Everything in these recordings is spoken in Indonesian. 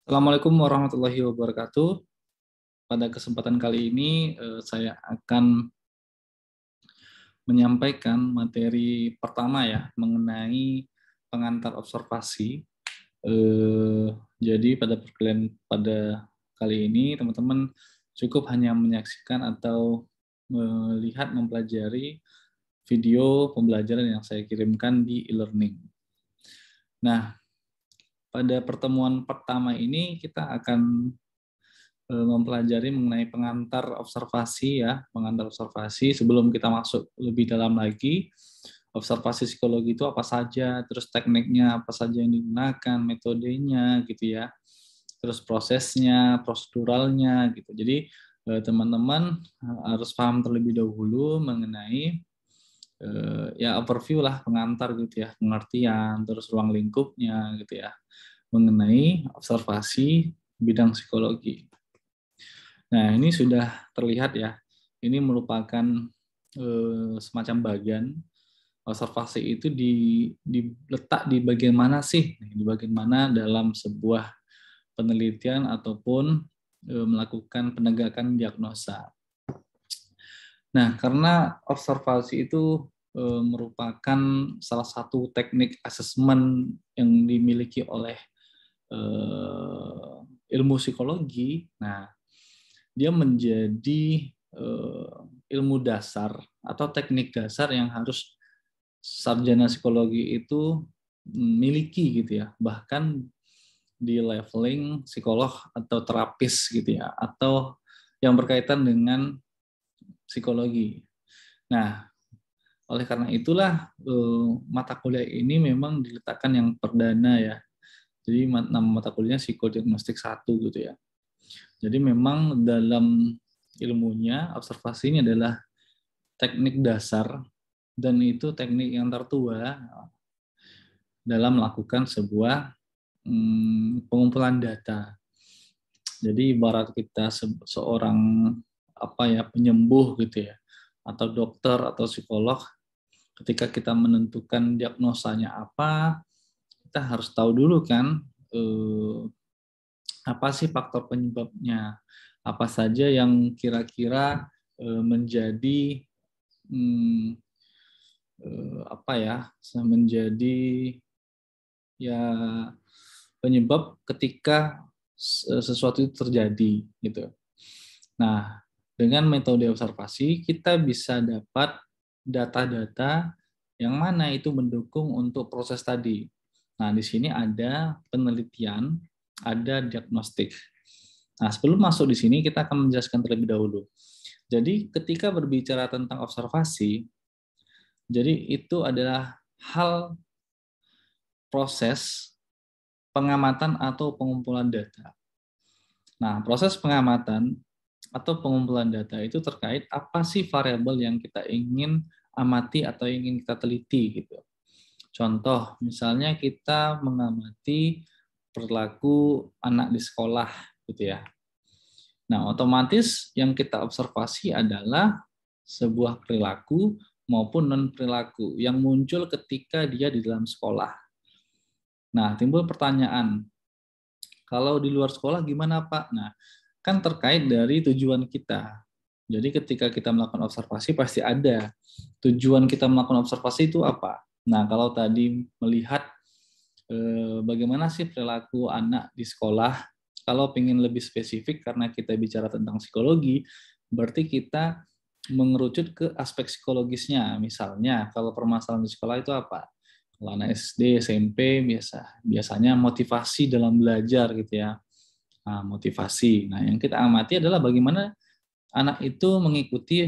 Assalamualaikum warahmatullahi wabarakatuh. Pada kesempatan kali ini saya akan menyampaikan materi pertama ya mengenai pengantar observasi. Jadi pada kali ini teman-teman cukup hanya menyaksikan atau melihat mempelajari video pembelajaran yang saya kirimkan di e-learning. Nah, pada pertemuan pertama ini kita akan mempelajari mengenai pengantar observasi ya, pengantar observasi. Sebelum kita masuk lebih dalam lagi, observasi psikologi itu apa saja, terus tekniknya apa saja yang digunakan, metodenya gitu ya, terus prosesnya, proseduralnya gitu. Jadi teman-teman harus paham terlebih dahulu mengenai ya overview lah, pengantar gitu ya, pengertian, terus ruang lingkupnya gitu ya, mengenai observasi bidang psikologi. Nah, ini sudah terlihat ya. Ini merupakan semacam bagian observasi itu diletak di bagian mana sih? Di bagian mana dalam sebuah penelitian ataupun melakukan penegakan diagnosa. Nah, karena observasi itu merupakan salah satu teknik asesmen yang dimiliki oleh ilmu psikologi. Nah, dia menjadi ilmu dasar atau teknik dasar yang harus sarjana psikologi itu miliki gitu ya, bahkan di leveling psikolog atau terapis gitu ya, atau yang berkaitan dengan psikologi. Nah, oleh karena itulah mata kuliah ini memang diletakkan yang perdana ya. Jadi nama mata kuliahnya psikodiagnostik 1 gitu ya. Jadi memang dalam ilmunya observasi ini adalah teknik dasar dan itu teknik yang tertua dalam melakukan sebuah pengumpulan data. Jadi ibarat kita seorang penyembuh gitu ya, atau dokter atau psikolog, ketika kita menentukan diagnosanya apa, kita harus tahu dulu kan apa sih faktor penyebabnya, apa saja yang kira-kira menjadi menjadi ya penyebab ketika sesuatu itu terjadi gitu. Nah, dengan metode observasi kita bisa dapat data-data yang mana itu mendukung untuk proses tadi. Nah, di sini ada penelitian, ada diagnostik. Nah, sebelum masuk di sini kita akan menjelaskan terlebih dahulu. Jadi, ketika berbicara tentang observasi, jadi itu adalah hal proses pengamatan atau pengumpulan data. Nah, proses pengamatan atau pengumpulan data itu terkait apa sih variabel yang kita ingin amati atau ingin kita teliti gitu. Contoh, misalnya kita mengamati perilaku anak di sekolah gitu ya. Nah, otomatis yang kita observasi adalah sebuah perilaku maupun non-perilaku yang muncul ketika dia di dalam sekolah. Nah, timbul pertanyaan, kalau di luar sekolah gimana Pak? Nah, kan terkait dari tujuan kita. Jadi ketika kita melakukan observasi pasti ada tujuan kita melakukan observasi itu apa. Nah, kalau tadi melihat bagaimana sih perilaku anak di sekolah, kalau ingin lebih spesifik karena kita bicara tentang psikologi, berarti kita mengerucut ke aspek psikologisnya. Misalnya, kalau permasalahan di sekolah itu apa? Kalau anak SD, SMP biasanya motivasi dalam belajar gitu ya. Nah, motivasi. Nah, yang kita amati adalah bagaimana anak itu mengikuti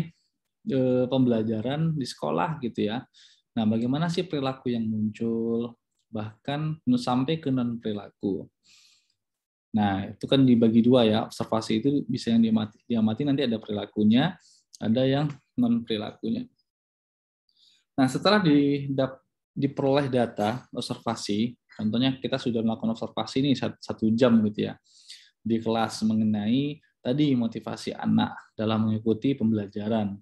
pembelajaran di sekolah gitu ya. Nah, bagaimana sih perilaku yang muncul, bahkan sampai ke non perilaku. Nah, itu kan dibagi dua ya. Observasi itu bisa yang diamati nanti ada perilakunya, ada yang non perilakunya. Nah, setelah diperoleh data observasi, contohnya kita sudah melakukan observasi ini 1 jam gitu ya, di kelas mengenai tadi motivasi anak dalam mengikuti pembelajaran.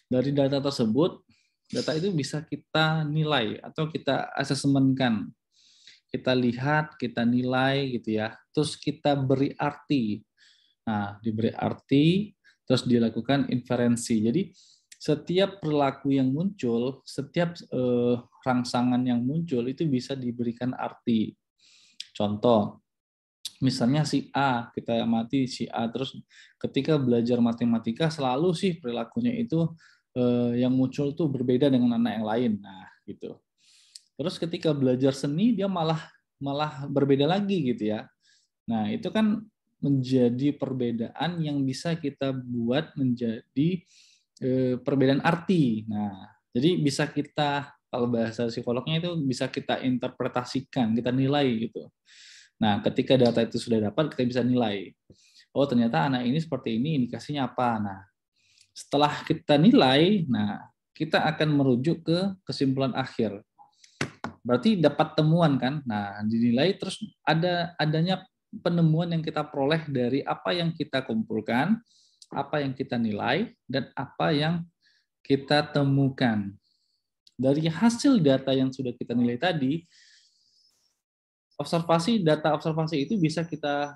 Dari data tersebut, data itu bisa kita nilai atau kita asesmenkan. kita lihat, kita nilai gitu ya. Terus kita beri arti. Nah, diberi arti, terus dilakukan inferensi. Jadi setiap perilaku yang muncul, setiap rangsangan yang muncul itu bisa diberikan arti. Contoh, misalnya si A, kita amati si A, terus ketika belajar matematika selalu sih perilakunya itu yang muncul tuh berbeda dengan anak yang lain. Nah, gitu. Terus ketika belajar seni dia malah berbeda lagi gitu ya. Nah, itu kan menjadi perbedaan yang bisa kita buat menjadi perbedaan arti. Nah, jadi bisa kita, kalau bahasa psikolognya itu bisa kita interpretasikan, kita nilai gitu. Nah, ketika data itu sudah dapat, kita bisa nilai. Oh, ternyata anak ini seperti ini, indikasinya apa. Nah, setelah kita nilai, nah kita akan merujuk ke kesimpulan akhir. Berarti dapat temuan kan? Nah, dinilai terus adanya penemuan yang kita peroleh dari apa yang kita kumpulkan, apa yang kita nilai, dan apa yang kita temukan. Dari hasil data yang sudah kita nilai tadi, data observasi itu bisa kita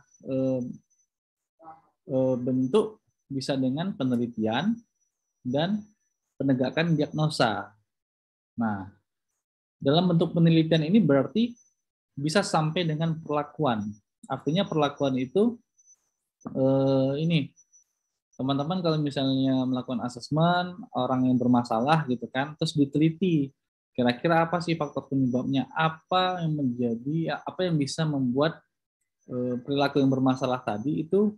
bentuk bisa dengan penelitian dan penegakan diagnosa. Nah, dalam bentuk penelitian ini berarti bisa sampai dengan perlakuan. Artinya perlakuan itu ini teman-teman kalau misalnya melakukan asesmen orang yang bermasalah gitu kan, terus diteliti kira-kira apa sih faktor penyebabnya, apa yang menjadi, apa yang bisa membuat perilaku yang bermasalah tadi itu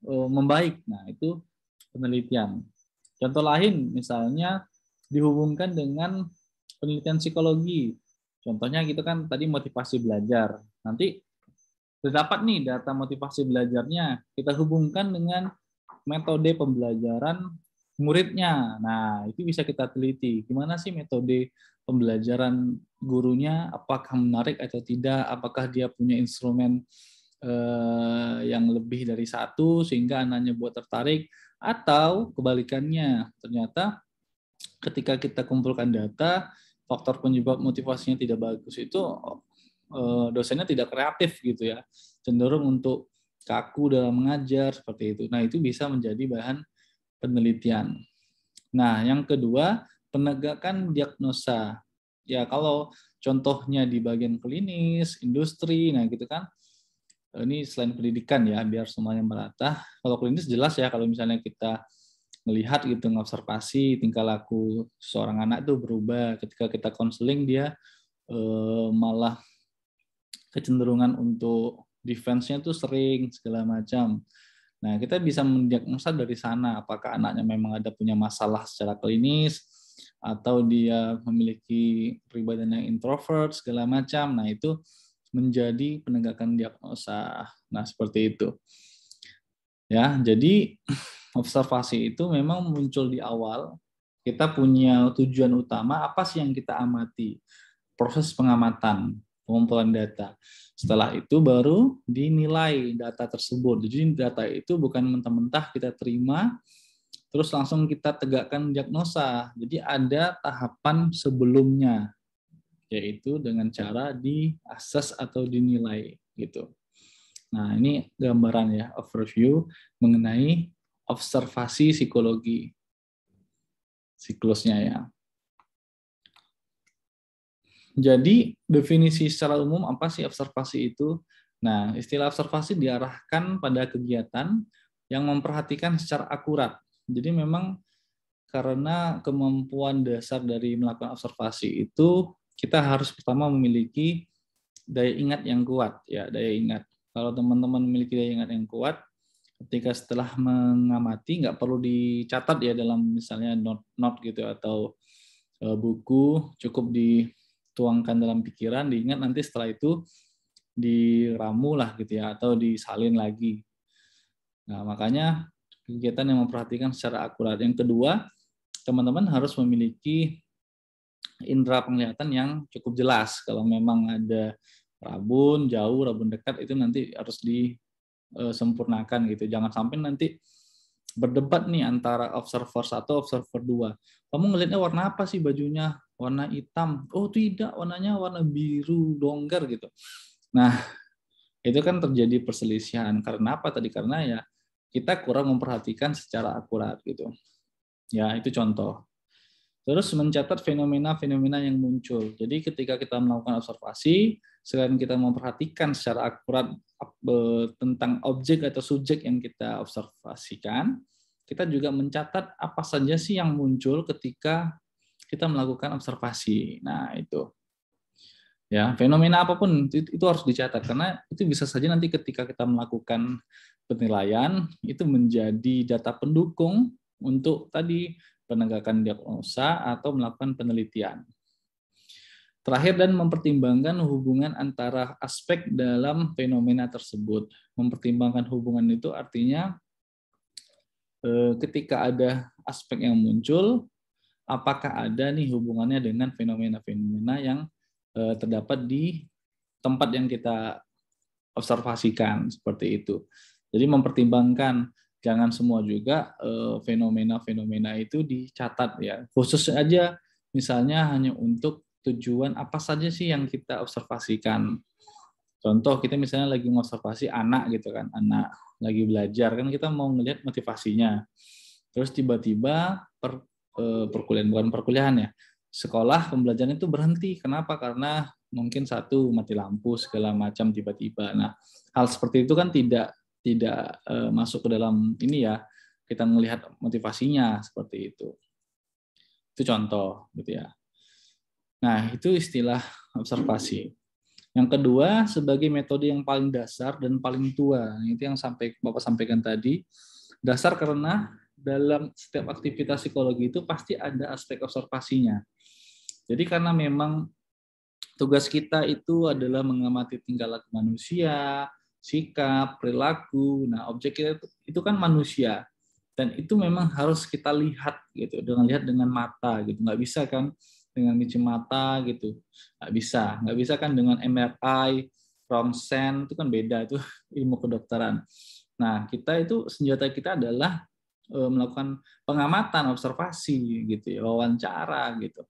membaik. Nah, itu penelitian. Contoh lain misalnya dihubungkan dengan penelitian psikologi. Contohnya gitu kan tadi motivasi belajar. Nanti terdapat nih data motivasi belajarnya, kita hubungkan dengan metode pembelajaran muridnya. Nah, itu bisa kita teliti. Gimana sih metode pembelajaran gurunya? Apakah menarik atau tidak? Apakah dia punya instrumen yang lebih dari satu sehingga anaknya buat tertarik? Atau kebalikannya, ternyata ketika kita kumpulkan data, faktor penyebab motivasinya tidak bagus itu dosennya tidak kreatif gitu ya, cenderung untuk kaku dalam mengajar seperti itu. Nah, itu bisa menjadi bahan penelitian. Nah, yang kedua, penegakan diagnosa. Ya, kalau contohnya di bagian klinis, industri, nah gitu kan, ini selain pendidikan ya, biar semuanya merata. Kalau klinis jelas ya, kalau misalnya kita melihat gitu, ngobservasi tingkah laku seorang anak itu berubah. Ketika kita konseling dia malah kecenderungan untuk defense-nya tuh sering segala macam. Nah, kita bisa mendiagnosa dari sana apakah anaknya memang ada punya masalah secara klinis atau dia memiliki kepribadian yang introvert segala macam. Nah, itu menjadi penegakan diagnosa. Nah, seperti itu. Ya, jadi observasi itu memang muncul di awal. Kita punya tujuan utama apa sih yang kita amati? Proses pengamatan, pengumpulan data. Setelah itu baru dinilai data tersebut. Jadi data itu bukan mentah-mentah kita terima, terus langsung kita tegakkan diagnosa. Jadi ada tahapan sebelumnya, yaitu dengan cara diakses atau dinilai gitu. Nah, ini gambaran ya, overview mengenai observasi psikologi siklusnya ya. Jadi definisi secara umum apa sih observasi itu? Nah, istilah observasi diarahkan pada kegiatan yang memperhatikan secara akurat. Jadi memang karena kemampuan dasar dari melakukan observasi itu kita harus pertama memiliki daya ingat yang kuat ya, daya ingat. Kalau teman-teman memiliki daya ingat yang kuat, ketika setelah mengamati nggak perlu dicatat ya dalam misalnya note gitu atau buku, cukup dituangkan dalam pikiran, diingat nanti setelah itu diramu lah gitu ya atau disalin lagi. Nah, makanya kegiatan yang memperhatikan secara akurat. Yang kedua, teman-teman harus memiliki indera penglihatan yang cukup jelas. Kalau memang ada rabun jauh, rabun dekat itu nanti harus disempurnakan gitu. Jangan sampai nanti berdebat nih antara observer 1, observer 2. Kamu ngelihatnya warna apa sih bajunya? warna hitam. Oh tidak, warnanya warna biru longgar gitu. Nah, itu kan terjadi perselisihan. Karena apa tadi? Karena ya kita kurang memperhatikan secara akurat gitu. Ya, itu contoh. Terus mencatat fenomena-fenomena yang muncul. Jadi ketika kita melakukan observasi, selain kita memperhatikan secara akurat tentang objek atau subjek yang kita observasikan, kita juga mencatat apa saja sih yang muncul ketika kita melakukan observasi. Nah, itu. Ya, fenomena apapun itu harus dicatat karena itu bisa saja nanti ketika kita melakukan penilaian itu menjadi data pendukung untuk tadi penegakan diagnosa atau melakukan penelitian. Terakhir, dan mempertimbangkan hubungan antara aspek dalam fenomena tersebut. Mempertimbangkan hubungan itu artinya ketika ada aspek yang muncul, apakah ada nih hubungannya dengan fenomena-fenomena yang terdapat di tempat yang kita observasikan, seperti itu. Jadi mempertimbangkan, jangan semua juga fenomena-fenomena itu dicatat ya. Khusus aja misalnya hanya untuk tujuan apa saja sih yang kita observasikan. Contoh kita misalnya lagi mengobservasi anak gitu kan, anak lagi belajar kan kita mau ngelihat motivasinya. Terus tiba-tiba perkuliahan, bukan perkuliahan ya, sekolah pembelajaran itu berhenti. Kenapa? Karena mungkin satu mati lampu segala macam tiba-tiba. Nah, hal seperti itu kan tidak masuk ke dalam ini ya. Kita melihat motivasinya seperti itu. Itu contoh gitu ya. Nah, itu istilah observasi. Yang kedua, sebagai metode yang paling dasar dan paling tua. Itu yang Bapak sampaikan tadi. Dasar karena dalam setiap aktivitas psikologi itu pasti ada aspek observasinya. Jadi karena memang tugas kita itu adalah mengamati tingkah laku manusia, sikap, perilaku. Nah, objek kita itu kan manusia. Dan itu memang harus kita lihat gitu, dengan mata gitu. Nggak bisa kan dengan cuci mata gitu. Nggak bisa kan dengan MRI, ronsen, itu kan beda, itu ilmu kedokteran. Nah, kita itu senjata kita adalah melakukan pengamatan, observasi gitu ya, wawancara gitu,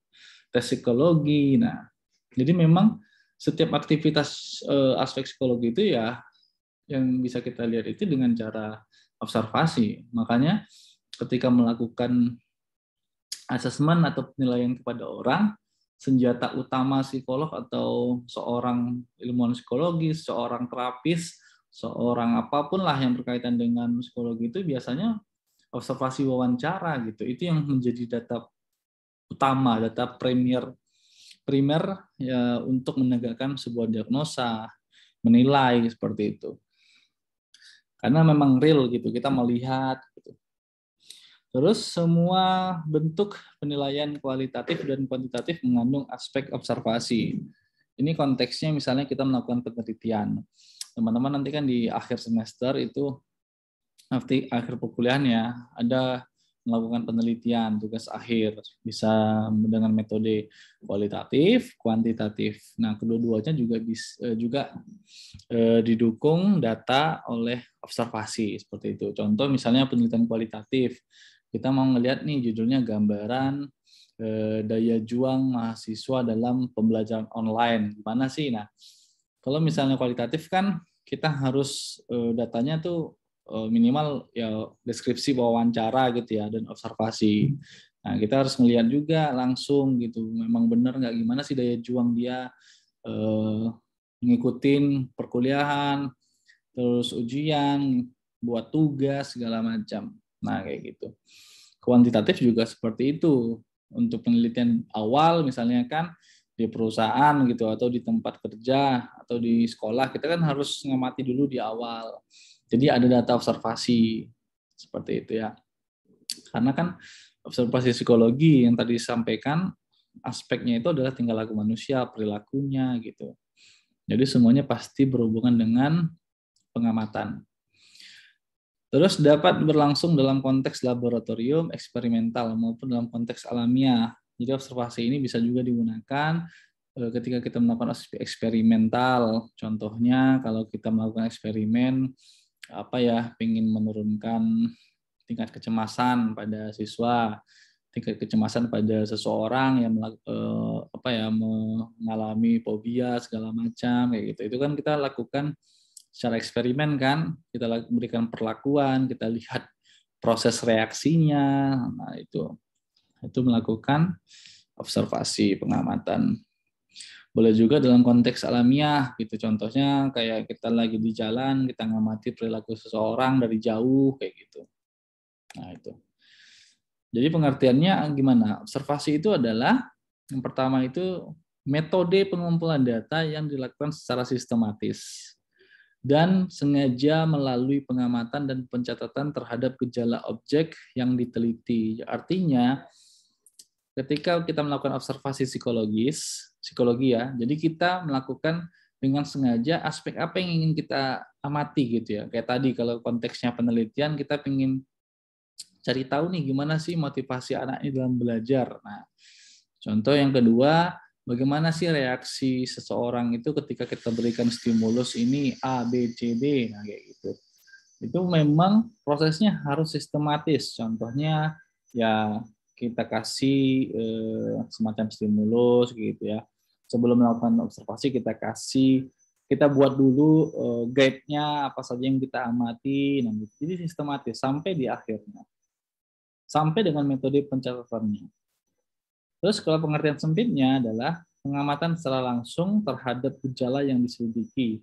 tes psikologi. Nah, jadi memang setiap aktivitas aspek psikologi itu ya yang bisa kita lihat itu dengan cara observasi. Makanya ketika melakukan asesmen atau penilaian kepada orang, senjata utama psikolog atau seorang ilmuwan psikologi, seorang terapis, seorang apapun lah yang berkaitan dengan psikologi itu biasanya observasi wawancara gitu. Itu yang menjadi data utama, data primer ya untuk menegakkan sebuah diagnosa, menilai seperti itu. Karena memang real gitu, kita melihat gitu. Terus semua bentuk penilaian kualitatif dan kuantitatif mengandung aspek observasi. Ini konteksnya misalnya kita melakukan penelitian. Teman-teman nanti kan di akhir semester itu, nanti akhir perkuliahan ya, ada melakukan penelitian, tugas akhir, bisa dengan metode kualitatif, kuantitatif. Nah, kedua-duanya juga didukung data oleh observasi seperti itu. Contoh misalnya penelitian kualitatif, kita mau ngelihat nih judulnya gambaran daya juang mahasiswa dalam pembelajaran online. Gimana sih? Nah, kalau misalnya kualitatif kan kita harus datanya tuh minimal ya deskripsi wawancara gitu ya dan observasi. Nah, kita harus melihat juga langsung gitu, memang benar nggak, gimana sih daya juang dia ngikutin perkuliahan, terus ujian, buat tugas segala macam. Nah, kayak gitu. Kuantitatif juga seperti itu. Untuk penelitian awal misalnya kan di perusahaan gitu atau di tempat kerja atau di sekolah, kita kan harus ngamati dulu di awal. Jadi ada data observasi seperti itu ya. Karena kan observasi psikologi yang tadi disampaikan aspeknya itu adalah tingkah laku manusia, perilakunya gitu. Jadi semuanya pasti berhubungan dengan pengamatan. Terus dapat berlangsung dalam konteks laboratorium, eksperimental maupun dalam konteks alamiah. Jadi observasi ini bisa juga digunakan ketika kita melakukan eksperimental. Contohnya kalau kita melakukan eksperimen ingin menurunkan tingkat kecemasan pada siswa, tingkat kecemasan pada seseorang yang mengalami fobia segala macam kayak gitu. Itu kan kita lakukan secara eksperimen kan, kita berikan perlakuan, kita lihat proses reaksinya. Nah, itu melakukan observasi pengamatan. Boleh juga dalam konteks alamiah gitu. Contohnya kayak kita lagi di jalan, kita ngamati perilaku seseorang dari jauh kayak gitu. Nah, itu. Jadi pengertiannya gimana? Observasi itu adalah yang pertama itu metode pengumpulan data yang dilakukan secara sistematis dan sengaja melalui pengamatan dan pencatatan terhadap gejala objek yang diteliti. Artinya ketika kita melakukan observasi psikologi ya, jadi kita melakukan dengan sengaja aspek apa yang ingin kita amati gitu ya. Kayak tadi kalau konteksnya penelitian, kita ingin cari tahu nih gimana sih motivasi anak ini dalam belajar. Nah, contoh yang kedua, bagaimana sih reaksi seseorang itu ketika kita berikan stimulus ini A, B, C, D, nah kayak gitu. Itu memang prosesnya harus sistematis. Contohnya ya kita kasih semacam stimulus gitu ya. Sebelum melakukan observasi kita buat dulu guide-nya apa saja yang kita amati. Nah, jadi sistematis sampai di akhirnya. Sampai dengan metode pencatatannya. Terus kalau pengertian sempitnya adalah pengamatan secara langsung terhadap gejala yang diselidiki,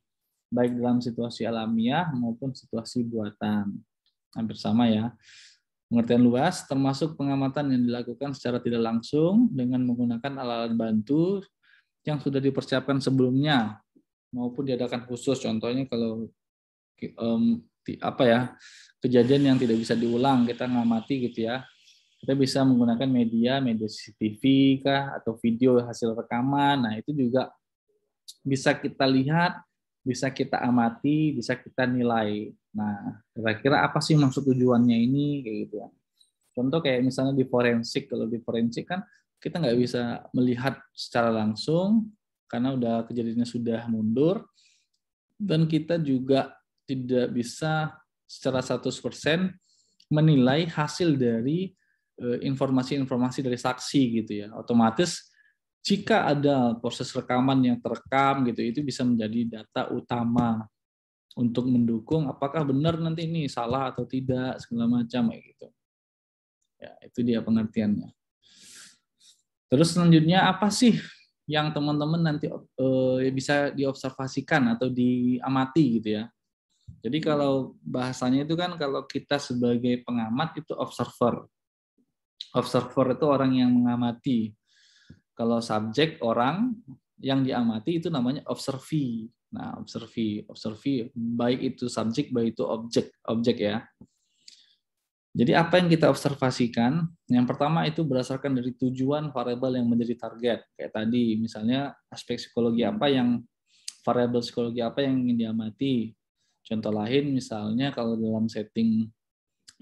baik dalam situasi alamiah maupun situasi buatan. Hampir sama ya. Pengertian luas termasuk pengamatan yang dilakukan secara tidak langsung dengan menggunakan alat-alat bantu yang sudah dipersiapkan sebelumnya maupun diadakan khusus. Contohnya kalau kejadian yang tidak bisa diulang, kita ngamati gitu ya. Kita bisa menggunakan media CCTV kah atau video hasil rekaman. Nah, itu juga bisa kita lihat, bisa kita amati, bisa kita nilai. Nah, kira-kira apa sih maksud tujuannya ini kayak gitu ya. Contoh kayak misalnya di forensik, kalau di forensik kan kita nggak bisa melihat secara langsung karena udah kejadiannya sudah mundur, dan kita juga tidak bisa secara 100% menilai hasil dari informasi-informasi dari saksi gitu ya. Otomatis jika ada proses rekaman yang terekam gitu, itu bisa menjadi data utama untuk mendukung apakah benar nanti ini salah atau tidak segala macam kayak gitu. Ya, itu dia pengertiannya. Terus selanjutnya apa sih yang teman-teman nanti bisa diobservasikan atau diamati gitu ya. Jadi kalau bahasanya itu kan kalau kita sebagai pengamat itu observer. Observer itu orang yang mengamati. Kalau subjek orang yang diamati itu namanya observee. Nah, observee baik itu subjek baik itu objek ya. Jadi apa yang kita observasikan? Yang pertama itu berdasarkan dari tujuan variabel yang menjadi target. Kayak tadi misalnya aspek psikologi apa yang variabel psikologi apa yang ingin diamati. Contoh lain misalnya kalau dalam setting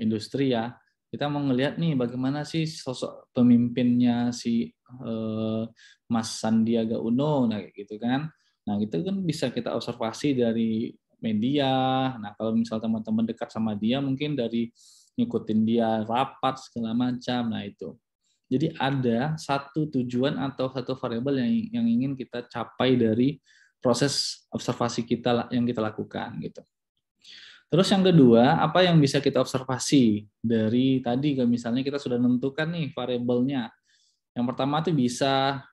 industri ya, kita mau ngelihat nih bagaimana sih sosok pemimpinnya si Mas Sandiaga Uno, nah kayak gitu kan. Nah itu kan bisa kita observasi dari media. Nah kalau misal teman-teman dekat sama dia mungkin dari ngikutin dia rapat segala macam. Nah itu. Jadi ada satu tujuan atau satu variabel yang ingin kita capai dari proses observasi kita yang kita lakukan gitu. Terus yang kedua, apa yang bisa kita observasi dari tadi, misalnya kita sudah menentukan nih variabelnya. Yang pertama tuh bisa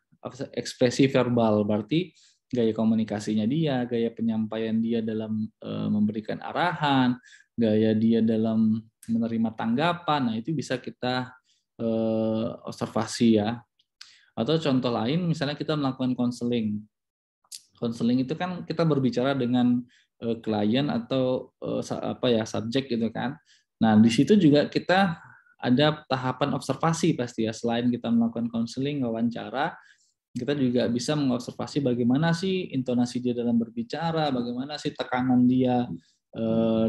ekspresi verbal, berarti gaya komunikasinya dia, gaya penyampaian dia dalam memberikan arahan, gaya dia dalam menerima tanggapan. Nah, itu bisa kita observasi ya. Atau contoh lain, misalnya kita melakukan konseling. Konseling itu kan kita berbicara dengan klien atau subjek gitu kan. Nah, di situ juga kita ada tahapan observasi pasti ya. Selain kita melakukan konseling, wawancara, kita juga bisa mengobservasi bagaimana sih intonasi dia dalam berbicara, bagaimana sih tekanan dia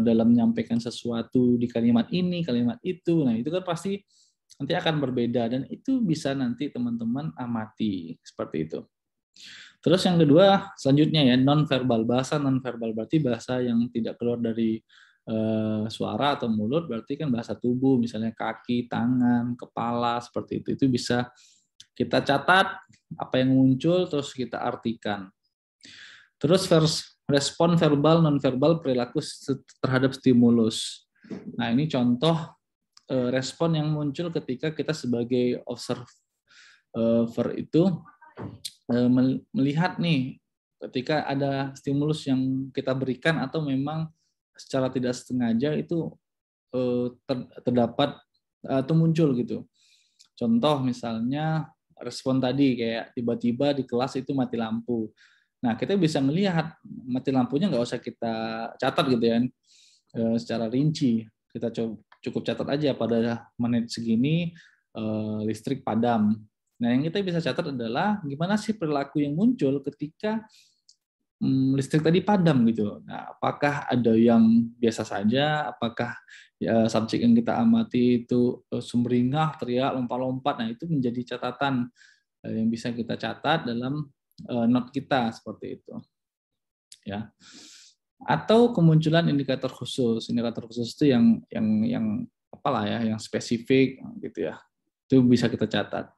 dalam menyampaikan sesuatu di kalimat ini, kalimat itu. Nah, itu kan pasti nanti akan berbeda dan itu bisa nanti teman-teman amati seperti itu. Terus yang kedua selanjutnya ya non-verbal. Bahasa non-verbal berarti bahasa yang tidak keluar dari suara atau mulut, berarti kan bahasa tubuh, misalnya kaki, tangan, kepala, seperti itu. Itu bisa kita catat apa yang muncul, terus kita artikan. Terus respon verbal, non-verbal, perilaku terhadap stimulus. Nah, ini contoh respon yang muncul ketika kita sebagai observer itu melihat nih, ketika ada stimulus yang kita berikan atau memang secara tidak sengaja itu terdapat atau muncul gitu. Contoh misalnya respon tadi kayak tiba-tiba di kelas itu mati lampu. Nah, kita bisa melihat mati lampunya nggak usah kita catat gitu ya, secara rinci. Kita cukup catat aja pada menit segini listrik padam. Nah, yang kita bisa catat adalah gimana sih perilaku yang muncul ketika listrik tadi padam gitu. Nah, apakah ada yang biasa saja? Apakah ya, subjek yang kita amati itu sumringah, teriak, lompat-lompat? Nah, itu menjadi catatan yang bisa kita catat dalam note kita seperti itu. Ya. Atau kemunculan indikator khusus. Indikator khusus itu yang apalah ya, yang spesifik gitu ya. Itu bisa kita catat.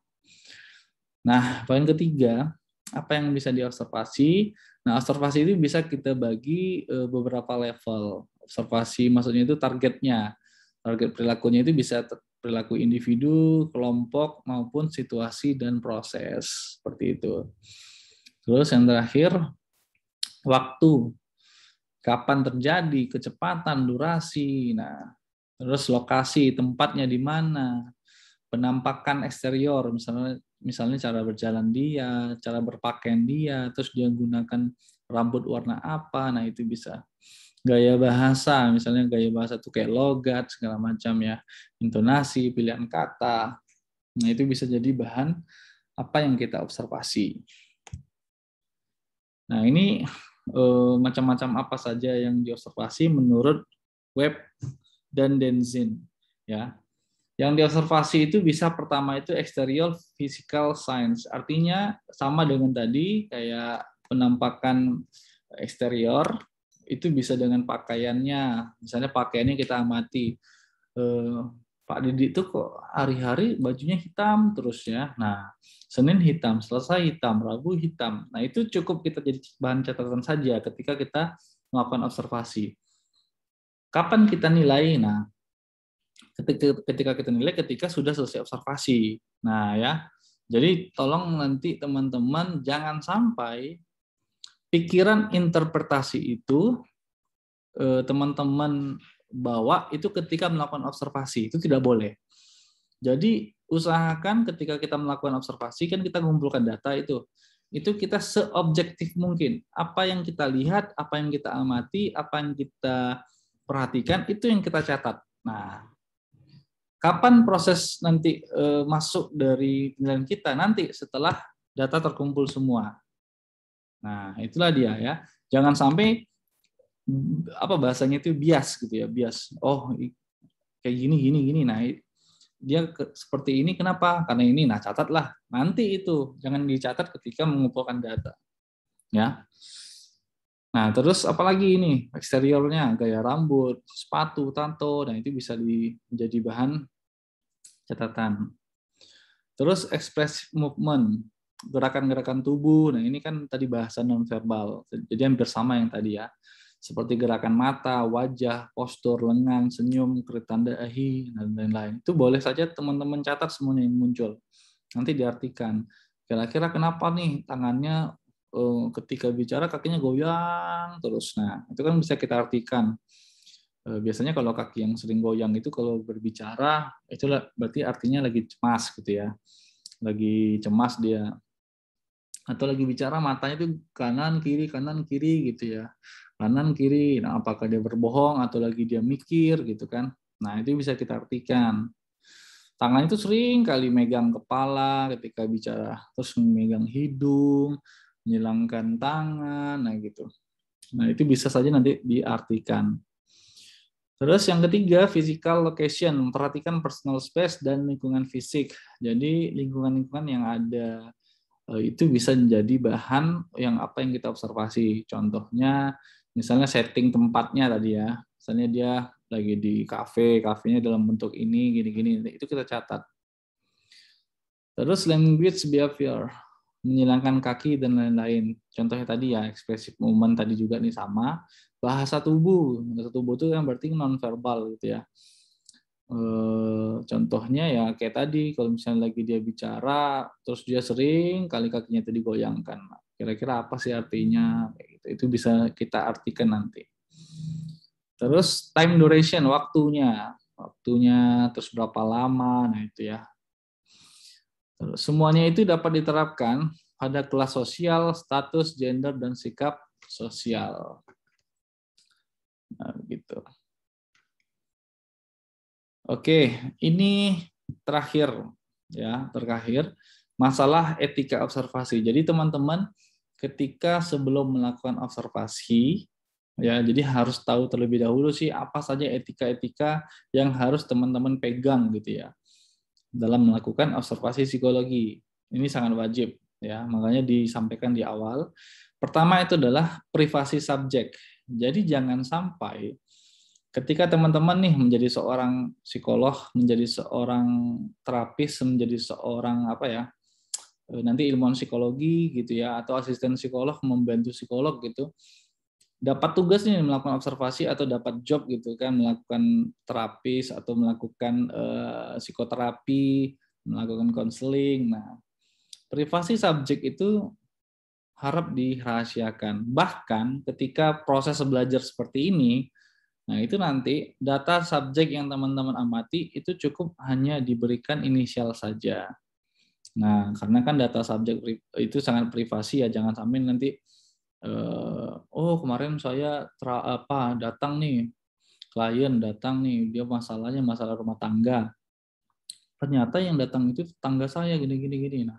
Nah, poin ketiga, apa yang bisa diobservasi? Nah, observasi itu bisa kita bagi beberapa level. Observasi maksudnya itu targetnya. Target perilakunya itu bisa perilaku individu, kelompok, maupun situasi dan proses. Seperti itu. Terus yang terakhir, waktu. Kapan terjadi, kecepatan, durasi. Nah, terus lokasi, tempatnya di mana. Penampakan eksterior, misalnya cara berjalan dia, cara berpakaian dia, terus dia gunakan rambut warna apa, nah itu bisa. Gaya bahasa, misalnya gaya bahasa itu kayak logat, segala macam ya, intonasi, pilihan kata, nah itu bisa jadi bahan apa yang kita observasi. Nah ini macam-macam apa saja yang diobservasi menurut Webb dan Denzin, ya. Yang diobservasi itu bisa pertama itu exterior physical signs. Artinya sama dengan tadi kayak penampakan eksterior itu bisa dengan pakaiannya. Misalnya pakaiannya kita amati. Pak Didi itu kok hari-hari bajunya hitam terus ya. Nah, Senin hitam, Selasa hitam, Rabu hitam. Nah, itu cukup kita jadi bahan catatan saja ketika kita melakukan observasi. Kapan kita nilai? Nah, ketika kita nilai ketika sudah selesai observasi. Nah ya, jadi tolong nanti teman-teman jangan sampai pikiran interpretasi itu teman-teman bawa itu ketika melakukan observasi, itu tidak boleh. Jadi usahakan ketika kita melakukan observasi kan kita mengumpulkan data itu kita seobjektif mungkin. Apa yang kita lihat, apa yang kita amati, apa yang kita perhatikan itu yang kita catat. Nah, kapan proses nanti masuk dari penilaian kita? Nanti setelah data terkumpul semua. Nah, itulah dia ya. Jangan sampai apa bahasanya itu bias gitu ya, bias. Oh, kayak gini. Nah, dia seperti ini kenapa? Karena ini. Nah, catatlah. Nanti itu jangan dicatat ketika mengumpulkan data. Ya. Nah, terus apalagi ini eksteriornya, gaya rambut, sepatu, tato. Nah, itu bisa menjadi bahan catatan. Terus expressive movement, gerakan-gerakan tubuh. Nah, ini kan tadi bahasa nonverbal. Jadi hampir sama yang tadi ya. Seperti gerakan mata, wajah, postur, lengan, senyum, keriput dahi, dan lain-lain. Itu boleh saja teman-teman catat semuanya yang muncul. Nanti diartikan. Kira-kira kenapa nih tangannya ketika bicara kakinya goyang terus. Nah, itu kan bisa kita artikan. Biasanya kalau kaki yang sering goyang itu kalau berbicara itu berarti artinya lagi cemas gitu ya, lagi cemas dia, atau lagi bicara matanya itu kanan kiri gitu ya, kanan kiri. Nah, apakah dia berbohong atau lagi dia mikir gitu kan? Nah, itu bisa kita artikan. Tangan itu sering kali megang kepala ketika bicara, terus megang hidung, menyilangkan tangan, nah gitu. Nah, itu bisa saja nanti diartikan. Terus yang ketiga, physical location, memperhatikan personal space dan lingkungan fisik. Jadi lingkungan-lingkungan yang ada itu bisa menjadi bahan yang apa yang kita observasi. Contohnya, misalnya setting tempatnya tadi ya, Misalnya dia lagi di kafenya dalam bentuk ini, gini-gini, itu kita catat. Terus language behavior, menyilangkan kaki dan lain-lain. Contohnya tadi ya, expressive movement tadi juga nih sama. Bahasa tubuh itu kan berarti non-verbal gitu ya. Contohnya ya kayak tadi, kalau misalnya lagi dia bicara, terus dia sering kali kakinya itu digoyangkan. Kira-kira apa sih artinya? Kayak gitu. Itu bisa kita artikan nanti. Terus time duration, waktunya terus berapa lama, nah itu ya. Terus semuanya itu dapat diterapkan pada kelas sosial, status, gender, dan sikap sosial. Nah, gitu. Oke, ini terakhir masalah etika observasi. Jadi teman-teman ketika sebelum melakukan observasi ya, jadi harus tahu terlebih dahulu sih apa saja etika-etika yang harus teman-teman pegang gitu ya dalam melakukan observasi psikologi. Ini sangat wajib ya, makanya disampaikan di awal. Pertama itu adalah privasi subjek. Jadi jangan sampai ketika teman-teman nih menjadi seorang psikolog, menjadi seorang terapis, menjadi seorang nanti ilmuwan psikologi gitu ya, atau asisten psikolog membantu psikolog gitu, dapat tugas nih melakukan observasi atau dapat job gitu kan, melakukan terapis atau melakukan psikoterapi, melakukan konseling. Nah, privasi subjek itu harap dirahasiakan. Bahkan ketika proses belajar seperti ini, nah, itu nanti data subjek yang teman-teman amati itu cukup hanya diberikan inisial saja. Nah, karena kan data subjek itu sangat privasi ya, jangan sampai nanti oh kemarin saya datang nih, klien datang nih, dia masalahnya masalah rumah tangga. Ternyata yang datang itu tetangga saya gini. Nah,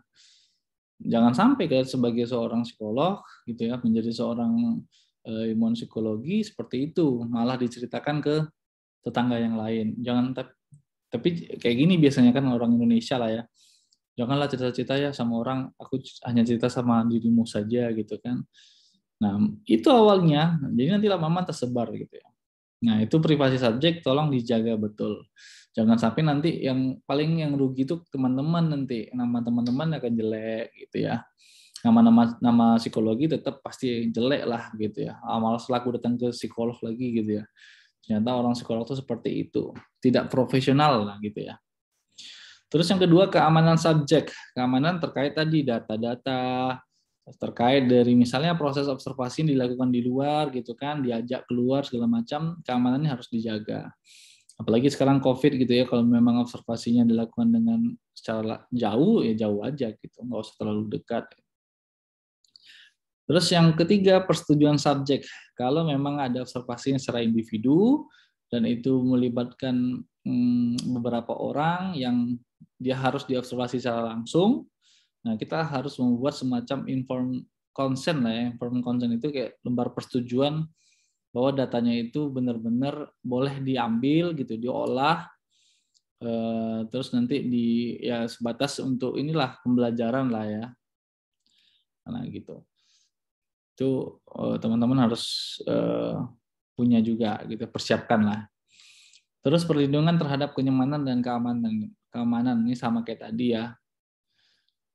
jangan sampai kayak sebagai seorang psikolog gitu ya, menjadi seorang ilmuwan psikologi seperti itu, malah diceritakan ke tetangga yang lain. Jangan, tapi kayak gini biasanya kan orang Indonesia lah ya. Janganlah cerita-cerita ya sama orang, aku hanya cerita sama dirimu saja gitu kan. Nah, itu awalnya, jadi nanti lama-lama tersebar gitu ya. Nah, itu privasi subjek tolong dijaga betul. Jangan sampai nanti yang paling yang rugi itu teman-teman, nanti nama teman-teman akan jelek gitu ya. Nama psikologi tetap pasti jelek lah gitu ya. Malas laku datang ke psikolog lagi gitu ya. Ternyata orang psikolog itu seperti itu, tidak profesional lah gitu ya. Terus yang kedua, keamanan subjek. Keamanan terkait tadi data-data, terkait dari misalnya proses observasi yang dilakukan di luar gitu kan, diajak keluar segala macam, keamanannya harus dijaga. Apalagi sekarang COVID gitu ya, kalau memang observasinya dilakukan dengan secara jauh, ya jauh aja gitu, nggak usah terlalu dekat. Terus yang ketiga, persetujuan subjek. Kalau memang ada observasi secara individu dan itu melibatkan beberapa orang yang dia harus diobservasi secara langsung, nah kita harus membuat semacam informed consent lah ya. Informed consent itu kayak lembar persetujuan bahwa datanya itu benar-benar boleh diambil gitu, diolah, terus nanti ya sebatas untuk inilah pembelajaran lah ya. Nah gitu. Itu teman-teman harus punya juga gitu, persiapkan lah. Terus perlindungan terhadap kenyamanan dan keamanan ini sama kayak tadi ya.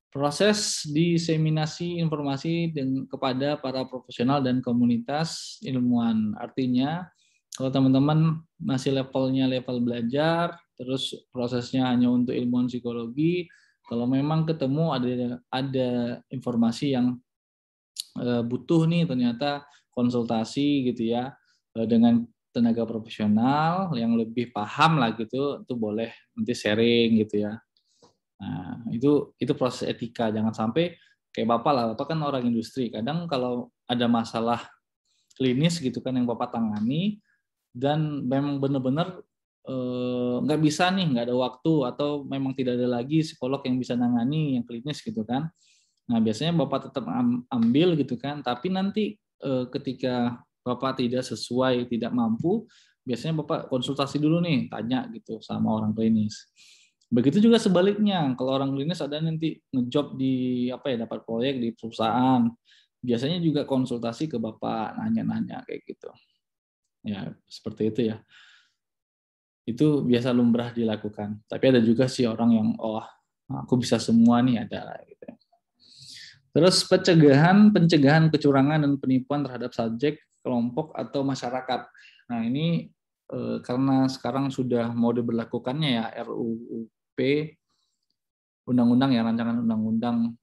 Proses diseminasi informasi kepada para profesional dan komunitas ilmuwan. Artinya kalau teman-teman masih level belajar, terus prosesnya hanya untuk ilmuwan psikologi, kalau memang ketemu ada informasi yang butuh nih ternyata konsultasi gitu ya dengan tenaga profesional yang lebih paham lah gitu, itu boleh nanti sharing gitu ya. Nah, itu proses etika, jangan sampai kayak Bapak lah, Bapak kan orang industri, kadang kalau ada masalah klinis gitu kan yang Bapak tangani dan memang benar-benar nggak bisa nih, nggak ada waktu atau memang tidak ada lagi psikolog yang bisa nangani yang klinis gitu kan. Nah, biasanya Bapak tetap ambil gitu kan, tapi nanti ketika Bapak tidak sesuai, tidak mampu, biasanya Bapak konsultasi dulu nih, tanya gitu sama orang klinis. Begitu juga sebaliknya, kalau orang klinis ada nanti ngejob di dapat proyek di perusahaan, biasanya juga konsultasi ke Bapak, nanya-nanya kayak gitu. Ya, seperti itu ya. Itu biasa lumrah dilakukan. Tapi ada juga sih orang yang, oh, aku bisa semua nih, ada gitu. Terus pencegahan kecurangan dan penipuan terhadap subjek, kelompok atau masyarakat. Nah, ini karena sekarang sudah mau diberlakukannya ya RUU P, undang-undang ya, rancangan undang-undang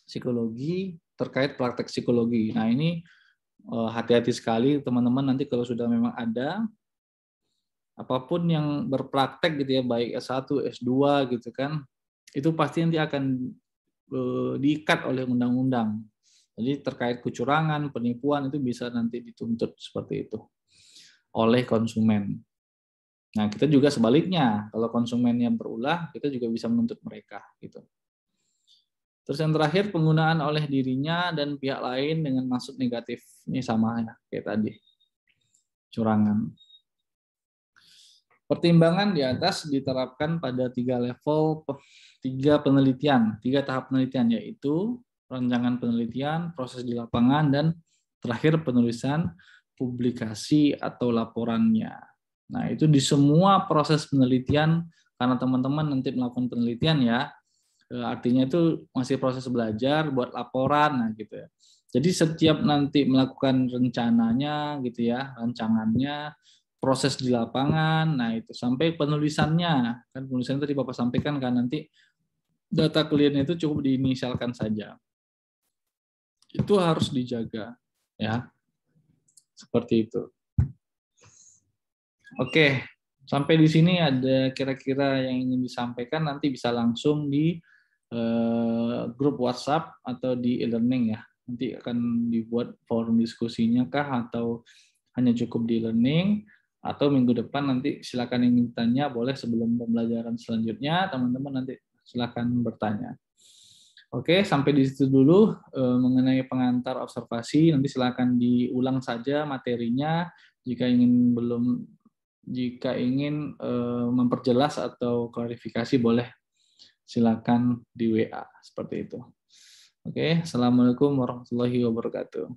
psikologi terkait praktek psikologi. Nah, ini hati-hati sekali teman-teman, nanti kalau sudah memang ada apapun yang berpraktek gitu ya, baik S1, S2 gitu kan, itu pasti nanti akan diikat oleh undang-undang. Jadi terkait kecurangan, penipuan itu bisa nanti dituntut seperti itu oleh konsumen. Nah, kita juga sebaliknya, kalau konsumennya berulah, kita juga bisa menuntut mereka gitu. Terus yang terakhir, penggunaan oleh dirinya dan pihak lain dengan maksud negatif. Ini sama ya kayak tadi, curangan. Pertimbangan di atas diterapkan pada 3 penelitian, 3 tahap penelitian, yaitu rancangan penelitian, proses di lapangan, dan terakhir penulisan publikasi atau laporannya. Nah, itu di semua proses penelitian, karena teman-teman nanti melakukan penelitian ya, artinya itu masih proses belajar buat laporan, nah gitu ya. Jadi setiap nanti melakukan rencananya gitu ya, rancangannya, proses di lapangan, nah itu sampai penulisannya, kan penulisan tadi Bapak sampaikan kan, nanti data kliennya itu cukup diinisialkan saja. Itu harus dijaga ya. Seperti itu. Oke, sampai di sini ada kira-kira yang ingin disampaikan, nanti bisa langsung di grup WhatsApp atau di e-learning ya. Nanti akan dibuat forum diskusinya kah, atau hanya cukup di e-learning, atau minggu depan nanti silakan ingin tanya, boleh sebelum pembelajaran selanjutnya, teman-teman nanti silakan bertanya. Oke, sampai di situ dulu mengenai pengantar observasi. Nanti silakan diulang saja materinya. Jika ingin memperjelas atau klarifikasi, boleh silakan di WA seperti itu. Oke, assalamualaikum warahmatullahi wabarakatuh.